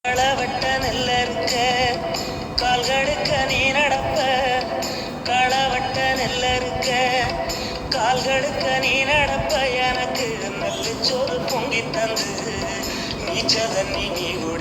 களவட்ட நெல்ல இருக்க கால்களுக்க நீ நடப்ப களவட்ட நெல்ல இருக்க கால்களுக்க நீ நடப்ப எனக்கு நல்ல சோறு பொங்கி தந்து நீச்ச தண்ணி நீ கூட